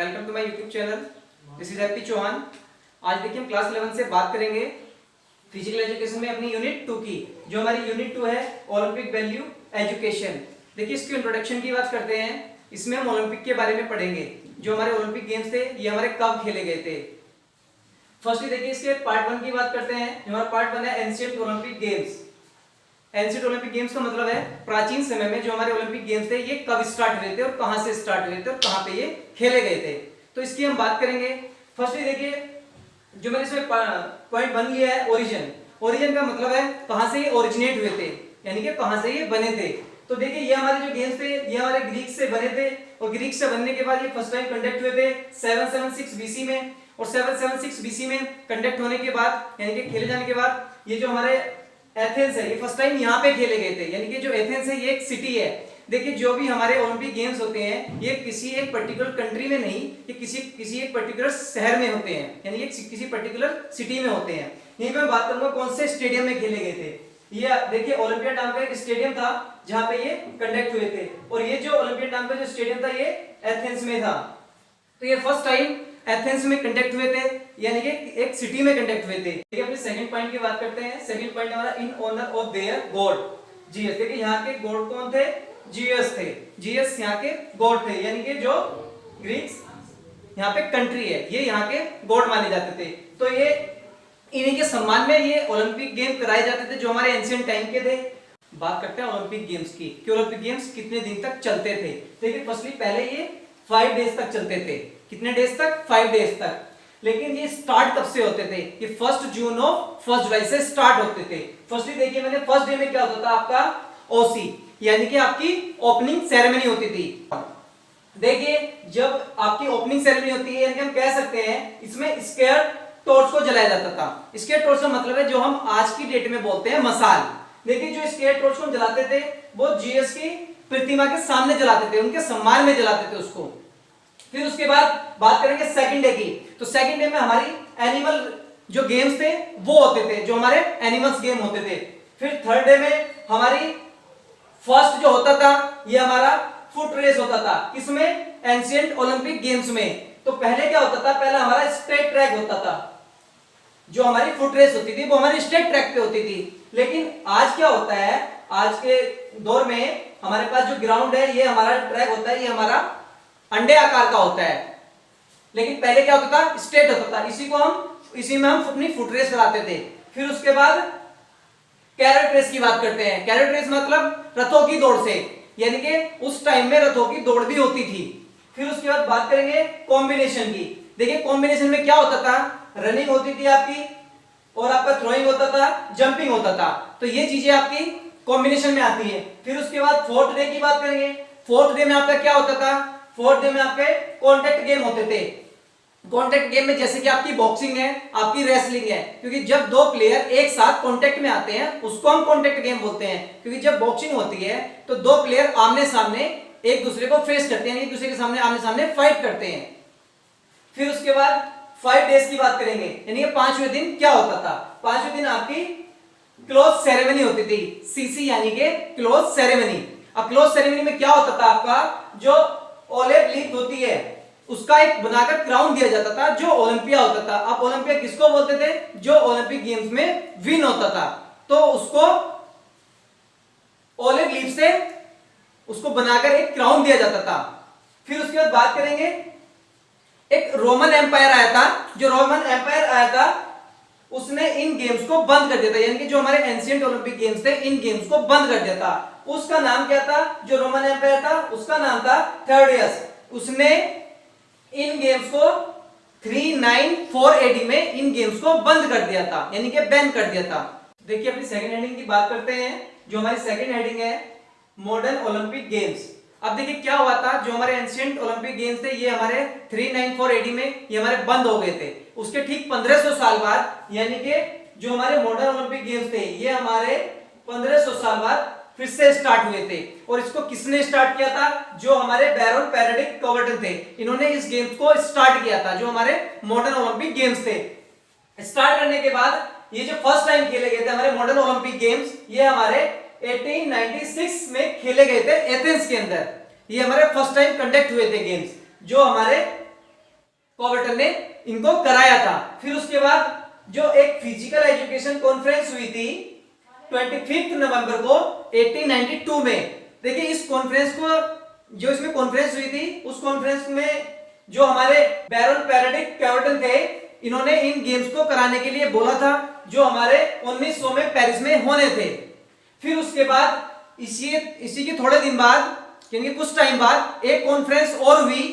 Welcome to my YouTube channel. This is Happy Chauhan. आज देखिए हम क्लास 11 से बात करेंगे फिजिकल एजुकेशन में अपनी यूनिट 2 की। जो हमारी यूनिट 2 है ओलंपिक वैल्यू एजुकेशन। देखिए इसकी इंट्रोडक्शन की बात करते हैं। इसमें हम ओलंपिक के बारे में पढ़ेंगे। जो हमारे ओलंपिक गेम्स थे ये हमारे कब खेले गए थे। फर्स्टली देखिए इसके पार्ट 1 की बात करते हैं। जो हमारा पार्ट 1 है ancient Olympic games. Ancient Olympic games का मतलब है प्राचीन समय में जो हमारे ओलंपिक गेम्स थे ये कब स्टार्ट हुए थे और कहां से स्टार्ट हुए थे और कहां पे ये खेले गए थे। तो इसकी हम बात करेंगे। फर्स्टली देखिए जो मैंने इसमें पॉइंट 1 लिया है ओरिजिन। ओरिजिन का मतलब है कहां से ये ओरिजिनेट हुए थे, यानी कि कहां से ये बने थे। तो देखिए ये हमारे जो गेम्स थे ये हमारे ग्रीक से बने थे और ग्रीक से बनने के बाद ये फर्स्ट टाइम कंडक्ट हुए थे 776 बीसी में। और 776 बीसी में कंडक्ट होने के बाद यानी कि खेले जाने के बाद ये जो हमारे एथेंस है ये फर्स्ट टाइम यहाँ पे खेले गए थे। यानी कि जो एथेंस है ये एक सिटी है। देखिए जो भी हमारे ओलंपिक गेम्स होते हैं ये किसी एक पर्टिकुलर कंट्री में नहीं, ये किसी एक पर्टिकुलर शहर में होते हैं, यानी ये किसी पर्टिकुलर सिटी में होते हैं। यहीं पे मैं बात करूंगा कौन से स्टेडियम में खेले गए थे। ये देखिए ओलंपियड नाम का एक स्टेडियम था जहां पे ये कंडक्ट हुए थे। और ये जो ओलंपियड नाम का जो स्टेडियम था ये एथेंस में था। तो ये फर्स्ट टाइम एथेंस में कंडक्ट हुए थे, यानी कि एक सिटी में कंडक्ट हुए थे। देखिए अपने सेकंड पॉइंट की बात करते हैं। सेकंड पॉइंट हमारा in honour of their God जीएस। देखिए यहाँ के गॉड कौन थे? जीएस थे। जीएस यहाँ के गॉड थे, यानी कि जो ग्रीक्स यहाँ पे कंट्री है ये यहाँ के गॉड माने जाते थे। तो ये इन्हीं के सम्मान में ये ओलंपिक गेम कराए जाते थे जो हमारे एंशिएंट टाइम के थे। बात करते हैं ओलंपिक गेम्स की कि ओलंपिक गेम्स कितने दिन तक चलते थे। देखिए फर्स्टली पहले ये 5 डेज तक चलते थे। कितने डेज तक? 5 डेज तक। लेकिन ये स्टार्ट कब से होते थे? ये 1 जून और 1 जुलाई से स्टार्ट होते थे। फर्स्टली देखिए मैंने फर्स्ट डे में क्या होता था आपका ओसी, यानी कि आपकी ओपनिंग सेरेमनी होती थी। देखिए जब आपकी ओपनिंग सेरेमनी होती है यानी कि हम कह सकते हैं इसमें स्केयर टॉर्च को जलाया जाता था। स्केयर टॉर्च का मतलब है जो हम आज की डेट में बोलते हैं मशाल। देखिए जो स्केयर टॉर्च को हम जलाते थे वो जीएस की प्रतिमा के सामने जलाते थे, उनके सम्मान में जलाते थे उसको। फिर उसके बाद बात करेंगे सेकंड डे की। तो सेकंड डे में हमारी एनिमल जो गेम्स थे वो होते थे, जो हमारे एनिमल्स गेम होते थे। फिर थर्ड डे में हमारी फर्स्ट जो होता था ये हमारा फुट रेस होता था। किसमें? एंशिएंट ओलंपिक गेम्स में। तो पहले क्या होता था? पहला हमारा स्ट्रेट ट्रैक होता था। जो हमारी फुट रेस होती थी वो हमारी स्ट्रेट ट्रैक पे होती थी। लेकिन आज क्या होता है, आज के दौर में हमारे पास जो ग्राउंड है ये हमारा ट्रैक होता है, ये हमारा अंडे आकार का होता है। लेकिन पहले क्या होता था? स्ट्रेट होता था। इसी में हम अपनी फुट रेस कराते थे। फिर उसके बाद कैरेट रेस की बात करते हैं। कैरेट रेस मतलब रथों की दौड़ से, यानी कि उस टाइम में रथों की दौड़ भी होती थी। फिर उसके बाद बात करेंगे कॉम्बिनेशन की। देखिए कॉम्बिनेशन में क्या होता था? रनिंग होती थी आपकी और आपका थ्रोइंग होता था, जंपिंग होता था। तो ये चीजें आपकी कॉम्बिनेशन में आती है। फिर उसके बाद फोर्थ डे की बात करेंगे। फोर्थ डे में आपका क्या होता था? फोर्थ डे में आपके कॉन्टेक्ट गेम होते थे। कॉन्टेक्ट गेम में जैसे कि आपकी बॉक्सिंग है, आपकी रेसलिंग है, क्योंकि जब दो प्लेयर एक साथ कॉन्टेक्ट में आते हैं उसको हम कॉन्टेक्ट गेम बोलते हैं। क्योंकि जब बॉक्सिंग होती है तो दो प्लेयर आमने सामने एक दूसरे को फेस करते हैं, एक दूसरे के सामने आमने सामने फाइट करते हैं। फिर उसके बाद 5 डेज की बात करेंगे, यानी कि 5वें दिन क्या होता था? 5वें दिन आपकी क्लोज सेरेमनी होती थी। सीसी यानी कि क्लोज सेरेमनी। अब क्लोज सेरेमनी में क्या होता था? आपका जो ओलिव लीफ होती है उसका एक बनाकर क्राउन दिया जाता था जो ओलंपिया होता था। अब ओलंपिया किसको बोलते थे? जो ओलंपिक गेम्स में विन होता था तो उसको ओलिव लीफ से उसको बनाकर एक क्राउन दिया जाता था। फिर उसके बाद बात करेंगे एक रोमन एम्पायर आया था। जो रोमन एम्पायर आया था उसने इन गेम्स को बंद कर दिया था, यानी कि जो हमारे एंशिएंट ओलंपिक गेम्स थे इन गेम्स को बंद कर दिया था। उसका नाम क्या था? जो रोमन एम्पायर था उसका नाम था थर्डियस। उसने इन गेम्स को 394 एडी में इन गेम्स को बंद कर दिया था, यानी कि बैन कर दिया था। देखिए अपनी सेकंड हेडिंग की बात करते हैं। जो हमारी सेकंड हेडिंग है मॉडर्न ओलंपिक गेम्स। अब देखिए क्या हुआ था, जो हमारे एंशिएंट ओलंपिक गेम्स थे ये हमारे 394 एडी में ये हमारे बंद हो गए थे। उसके ठीक 1500 साल बाद यानी कि जो हमारे मॉडर्न ओलंपिक गेम्स थे ये हमारे 1500 साल बाद फिर से स्टार्ट हुए थे। और इसको किसने स्टार्ट किया था? जो हमारे बैरन पेरेडिक कवर्टन थे, इन्होंने इस गेम्स को स्टार्ट किया था। जो हमारे मॉडर्न ओलंपिक गेम्स थे स्टार्ट करने के बाद ये जो फर्स्ट टाइम खेले गए थे हमारे मॉडर्न ओलंपिक गेम्स ये हमारे 1896 में खेले गए थे एथेंस के अंदर। ये हमारे फर्स्ट टाइम कंडक्ट हुए थे गेम्स जो हमारे कॉबर्टन ने इनको कराया था। फिर उसके बाद जो एक फिजिकल एजुकेशन कॉन्फ्रेंस हुई थी 25 नवंबर को 1892 में। देखिए इस कॉन्फ्रेंस को, जो इसमें कॉन्फ्रेंस हुई थी, उस कॉन्फ्रेंस में जो हमारे बैरन पेरेडिक कॉबर्टन थे, इन्होंने इन गेम्स को कराने के लिए बोला था, जो हमारे 1900 में पेरिस में होने थे। फिर उसके बाद इसी के थोड़े दिन बाद, यानी कुछ टाइम बाद, एक कॉन्फ्रेंस और हुई,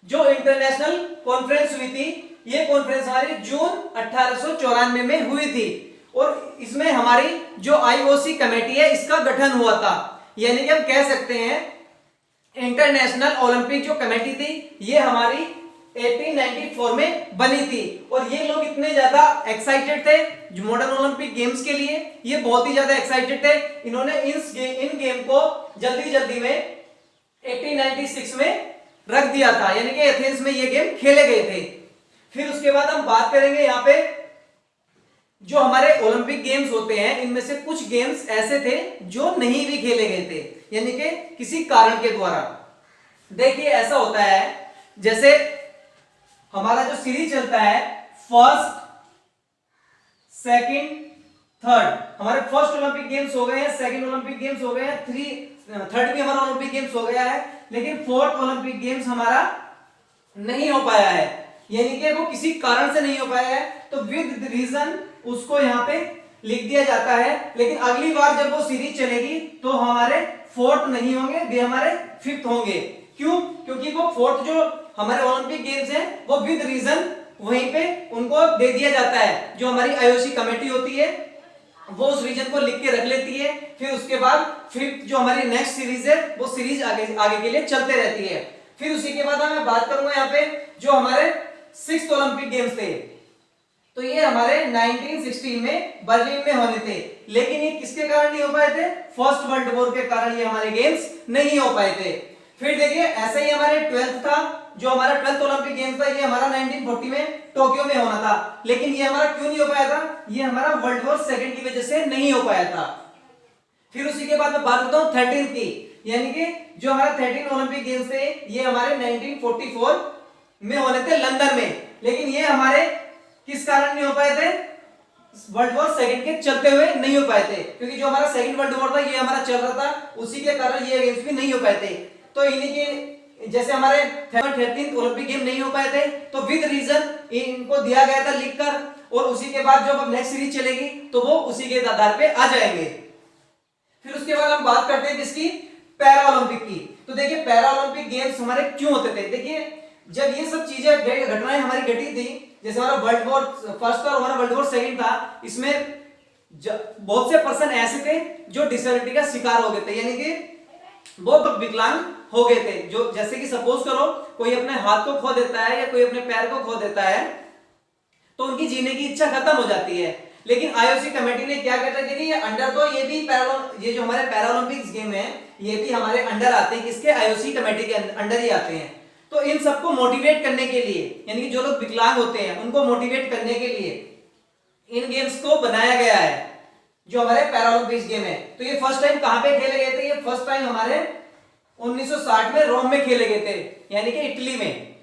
जो इंटरनेशनल कॉन्फ्रेंस हुई थी। ये कॉन्फ्रेंस हमारी जून 1894 में हुई थी, और इसमें हमारी जो आईओसी कमेटी है, इसका गठन हुआ था। यानी कि हम कह सकते हैं इंटरनेशनल ओलंपिक जो कमेटी थी, ये हमारी 1894 में बनी थी। और ये लोग इतने ज्यादा एक्साइटेड थे जो मॉडर्न ओलंपिक गेम्स के लिए, ये बहुत ही ज्यादा एक्साइटेड थे। इन्होंने इन गेम को जल्दी जल्दी में 1896 में रख दिया था, यानी कि एथेंस में ये गेम खेले गए थे। फिर उसके बाद हम बात करेंगे यहाँ पे जो हमारे ओलंपिक गेम्स होते हैं, इनमें से कुछ गेम्स ऐसे थे जो नहीं भी खेले गए थे, यानी कि किसी कारण के द्वारा। देखिए ऐसा होता है, जैसे हमारा जो सीरीज चलता है फर्स्ट, सेकंड, थर्ड, हमारे फर्स्ट ओलंपिक गेम्स हो गए हैं, सेकंड ओलंपिक गेम्स हो गए हैं, थर्ड भी हमारा ओलंपिक गेम्स हो गया है, लेकिन फोर्थ ओलंपिक गेम्स हमारा नहीं हो पाया है, यानी कि वो किसी कारण से नहीं हो पाया है। तो विद रीजन उसको यहाँ पे लिख दिया जाता है। लेकिन अगली बार जब वो सीरीज चलेगी तो हमारे फोर्थ नहीं होंगे, वे हमारे फिफ्थ होंगे। क्यों? क्योंकि वो फोर्थ जो हमारे ओलंपिक गेम्स हैं, वो विद रीजन वहीं पे उनको दे दिया जाता है। जो हमारी आईओसी कमेटी होती है, वो उस रीजन को लिख के रख लेती है। फिर उसके बाद फिफ्थ जो हमारी नेक्स्ट सीरीज है, वो सीरीज आगे के लिए चलते रहती है। फिर उसी के बाद मैं बात करूंगा यहाँ पे जो हमारे 6th ओलंपिक गेम्स थे, तो ये हमारे 1916 में बर्लिन में होने थे। लेकिन ये किसके कारण नहीं हो पाए थे? फर्स्ट वर्ल्ड वॉर के कारण ये हमारे गेम्स नहीं हो पाए थे। फिर देखिए ऐसे ही हमारे 12th था, जो हमारा 12th ओलंपिक गेम्स था, ये हमारा 1940 में टोक्यो में होना था। लेकिन ये हमारा क्यों नहीं हो पाया था? ये हमारा वर्ल्ड वॉर सेकंड की वजह से नहीं हो पाया था। फिर उसी के बाद मैं बात करता हूँ 13th की, यानी कि जो हमारा 13 ओलंपिक गेम्स थे, ये हमारे 1944 में होने थे लंदन में। लेकिन ये हमारे किस कारण नहीं हो पाए थे? वर्ल्ड वॉर सेकंड के चलते हुए नहीं हो पाए थे, क्योंकि जो हमारा सेकंड वर्ल्ड वॉर था ये हमारा चल रहा था, उसी के कारण ये गेम्स भी नहीं हो पाए थे। तो इन्हीं के जैसे हमारे 13th ओलंपिक गेम नहीं हो पाए थे, तो विद रीजन इनको दिया गया था लिखकर, और उसी के बाद जब अब नेक्स्ट सीरीज चलेगी तो वो उसी के आधार पे आ जाएंगे। फिर उसके बाद हम बात करते हैं किसकी? पैरा ओलंपिक की। तो देखिए पैरा ओलंपिक गेम्स हमारे क्यों होते थे? देखिए जब ये सब चीजें घटनाएं हमारी घटी थी, जैसे हमारा वर्ल्ड वॉर फर्स्ट था और हमारा वर्ल्ड वॉर सेकंड था, इसमें बहुत से पर्सन ऐसे थे जो डिसेबिलिटी का शिकार हो गए थे, यानी कि वो विकलांग हो गए थे। जो जैसे कि सपोज करो कोई अपने हाथ को खो देता है या कोई अपने पैर को खो देता है, तो उनकी जीने की इच्छा खत्म हो जाती है। लेकिन आईओसी कमेटी ने क्या कहता है कि ये अंडर, तो ये भी ये जो हमारे पैरा ओलंपिक्स गेम है, ये भी हमारे अंडर आते हैं, किसके? आईओसी कमेटी के अंडर ही आते हैं। तो इन सबको मोटिवेट करने के लिए, यानी कि जो लोग विकलांग होते हैं उनको मोटिवेट करने के लिए इन गेम्स को बनाया गया है, जो हमारे पैरा ओलंपिक्स गेम है। तो ये फर्स्ट टाइम कहां पे खेले गए थे? ये फर्स्ट टाइम हमारे 1960 में रोम में खेले गए थे, यानी कि इटली में।